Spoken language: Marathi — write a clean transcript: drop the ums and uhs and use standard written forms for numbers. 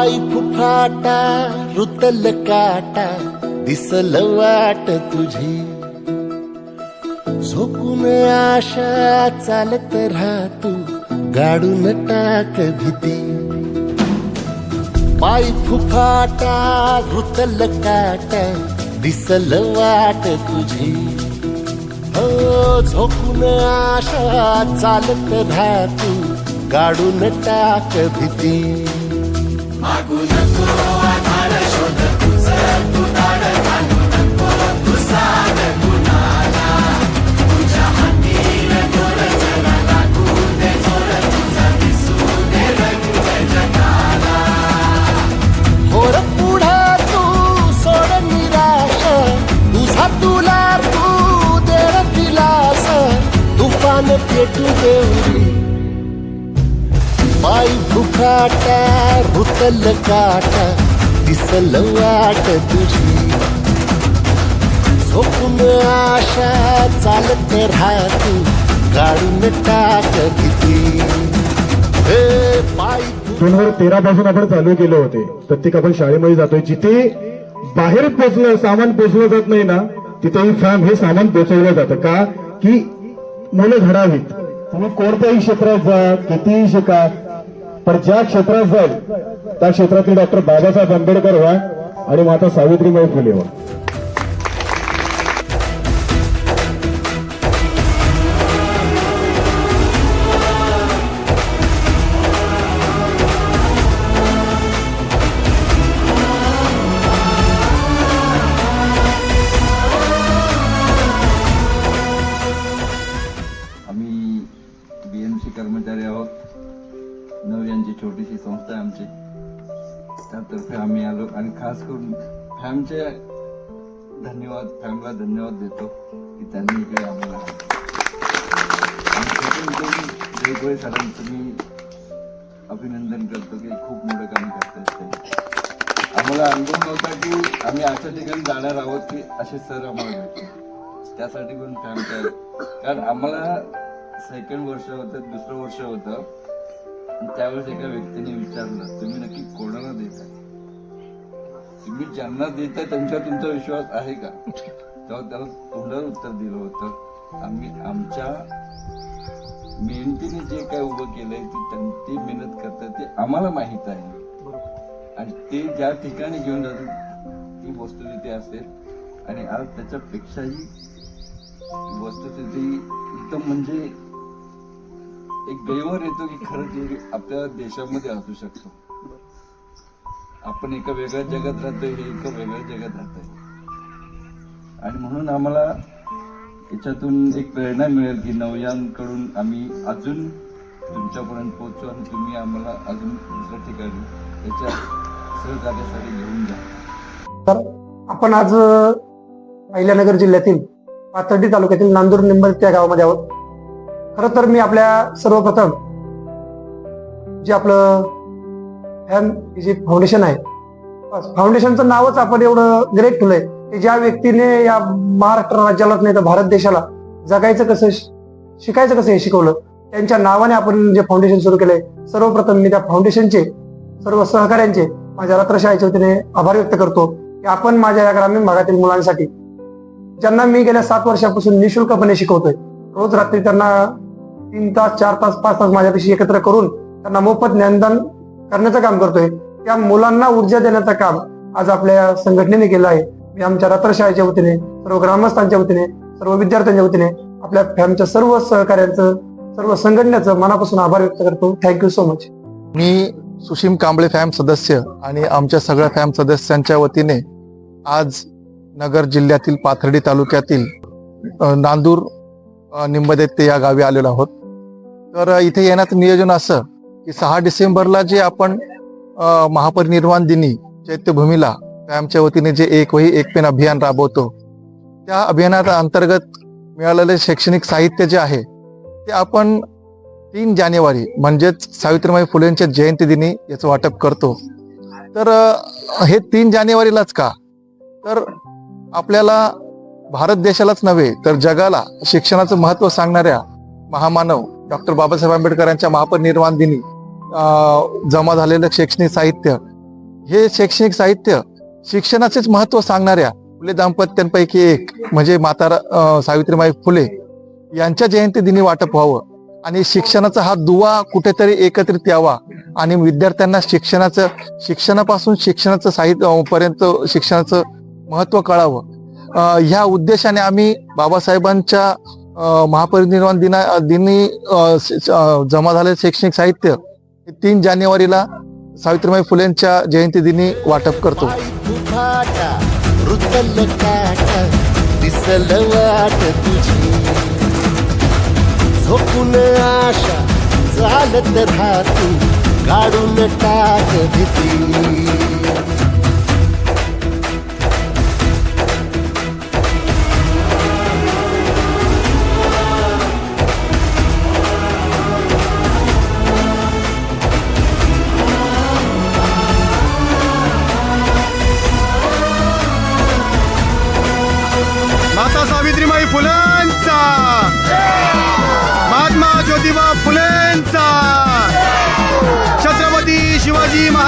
पाय फुफाटा रुतल काटा दिसल वाट तुझी, झोकून आशा चालत राहतू गाडून टाक भीती. पाय फुफाटा रुतल काटा दिसल वाट तुझी, हो झोकून आशा चालत राहतू गाडून टाक भीती. मागू नको आधार शोध तुझं तू धाड घालू नको तू साध कुणाला, तुझ्या हातीन दोर जरा लागू दे जोर तुझा दिसू दे रंग जगाला. होर पुढे तू सोड निराश तुझा तुला तू दे दिलास, तुफान पेटू देऊरी. पाय फुफाटा रुतल काटा दिसल वाट तुझी, झोपून आशा चालत राहतू गाडून टाक भीती. पाय 2013 पासून आपण चालू केले होते. प्रत्येक आपण शाळेमध्ये जातोय, जिथे बाहेर पोहोचलं सामान पोहोचलं जात नाही ना, तिथे फॅम हे सामान पोहोचवलं जातं. का की मुलं घडावीत. तुम्ही कोणत्याही क्षेत्रात जा, कितीही शिका, पण ज्या क्षेत्रात जाईल त्या क्षेत्रातील डॉक्टर बाबासाहेब आंबेडकर व्हा आणि माता सावित्रीबाई फुले व्हा. आम्ही बीएमसी कर्मचारी आहोत. नवयांची छोटीशी संस्था आहे आमची, त्यातर्फे आम्ही आलो आणि खास करून फॅमचे फॅमला धन्यवाद देतो की त्यांनी इकडे आम्हाला वेगवेगळे सरांचं मी अभिनंदन करतो की खूप मोठं काम करतात. आम्हाला अनुभव नव्हता की आम्ही अशा ठिकाणी जाणार आहोत की असे सर आम्हाला भेटले. त्यासाठी पण फॅमच्या, कारण आम्हाला सेकंड वर्ष होतं, दुसरं वर्ष होतं, त्यावेळेस एका व्यक्तीने विचारलं तुम्ही नक्की कोणाला देताय, तुम्ही ज्यांना देताय त्यांच्यावर तुमचा विश्वास आहे का. तेव्हा त्याला तोंडावर उत्तर दिलं होतं आम्ही आमच्या मेहनतीने जे काय उभं केलंय ती मेहनत करतात ते आम्हाला माहित आहे, आणि ते ज्या ठिकाणी घेऊन जातात ती वस्तुस्थिती असेल. आणि आज त्याच्यापेक्षाही वस्तुस्थिती एकदम म्हणजे एक गैवर येतो की खरंच आपल्या देशामध्ये असू शकतो. आपण एका वेगळ्या जगात राहतोय, हे एका वेगळ्या जगात राहतोय. आणि म्हणून आम्हाला याच्यातून एक प्रेरणा मिळेल की नवयांकडून आम्ही अजून तुमच्यापर्यंत पोहोचू आणि तुम्ही आम्हाला अजून दुसऱ्या ठिकाणी त्याच्या सहकार्यासाठी घेऊन जा. तर आपण आज अहिल्यानगर जिल्ह्यातील पाथर्डी तालुक्यातील नांदूर निंबत या गावामध्ये आहोत. खरं तर मी आपल्या सर्वप्रथम जे आपलं फॅम जे फाउंडेशन आहे, फाउंडेशनचं नावच आपण एवढं ग्रेट ठेवलंय की ज्या व्यक्तीने या महाराष्ट्र राज्यालाच नाही तर भारत देशाला जगायचं कसं, शिकायचं कसं हे शिकवलं, त्यांच्या नावाने आपण जे फाउंडेशन सुरू केलंय. सर्वप्रथम मी त्या फाउंडेशनचे सर्व सहकाऱ्यांचे माझ्या रात्रशाळेच्या वतीने आभार व्यक्त करतो की आपण माझ्या या ग्रामीण भागातील मुलांसाठी, ज्यांना मी गेल्या 7 वर्षापासून निशुल्कपणे शिकवतोय, रोज रात्री त्यांना 3 तास 4 तास 5 तास माझ्यापाशी एकत्र करून त्यांना मोफत ज्ञानदान करण्याचं काम करतोय. त्या मुलांना ऊर्जा देण्याचं काम आज आपल्या संघटनेने केलं आहे. मी आमच्या रात्रशाळेच्या वतीने, सर्व ग्रामस्थांच्या वतीने, सर्व विद्यार्थ्यांच्या वतीने आपल्या फॅमच्या सर्व सहकार्यांचं, सर्व संघटनेचं मनापासून आभार व्यक्त करतो. Thank you so much. मी सुशीम कांबळे फॅम सदस्य आणि आमच्या सगळ्या फॅम सदस्यांच्या वतीने आज नगर जिल्ह्यातील पाथर्डी तालुक्यातील नांदूर निंबदेते या गावी आलेलो आहोत. तर इथे येण्याचं नियोजन असं की 6 डिसेंबरला जे आपण महापरिनिर्वाण दिनी चैत्यभूमीला फॅमच्या वतीने जे एक वही एक पेन अभियान राबवतो, त्या अभियानाच्या अंतर्गत मिळालेले शैक्षणिक साहित्य जे आहे ते आपण 3 जानेवारी म्हणजेच सावित्रीबाई फुलेंच्या जयंती दिनी याचं वाटप करतो. तर हे 3 जानेवारीलाच का, तर आपल्याला भारत देशालाच नव्हे तर जगाला शिक्षणाचं महत्त्व सांगणाऱ्या महामानव डॉक्टर बाबासाहेब आंबेडकर यांच्या महापरिनिर्वाण दिनी जमा झालेलं शैक्षणिक साहित्य हे शैक्षणिक साहित्य शिक्षणाचेच महत्त्व सांगणाऱ्या फुले दाम्पत्यांपैकी एक म्हणजे माता सावित्रीबाई फुले यांच्या जयंती दिनी वाटप व्हावं आणि शिक्षणाचा हा दुवा कुठेतरी एकत्रित यावा आणि विद्यार्थ्यांना शिक्षणापासून शिक्षणाचं साहित्य पर्यंत शिक्षणाचं महत्त्व कळावं ह्या उद्देशाने आम्ही बाबासाहेबांच्या महापरिनिर्वाण दिनी जमा झालेले शैक्षणिक साहित्य 3 जानेवारीला सावित्रीबाई फुलेंच्या जयंती दिनी वाटप करतो. पायी फुफाटा रुतल काटा दिसल वाट तुझी झोपून आशा चालत राहती काढून टाक भीती माता सावित्रीबाई फुलेंचा महात्मा ज्योतिबा फुलेंचा छत्रपती शिवाजी महाराज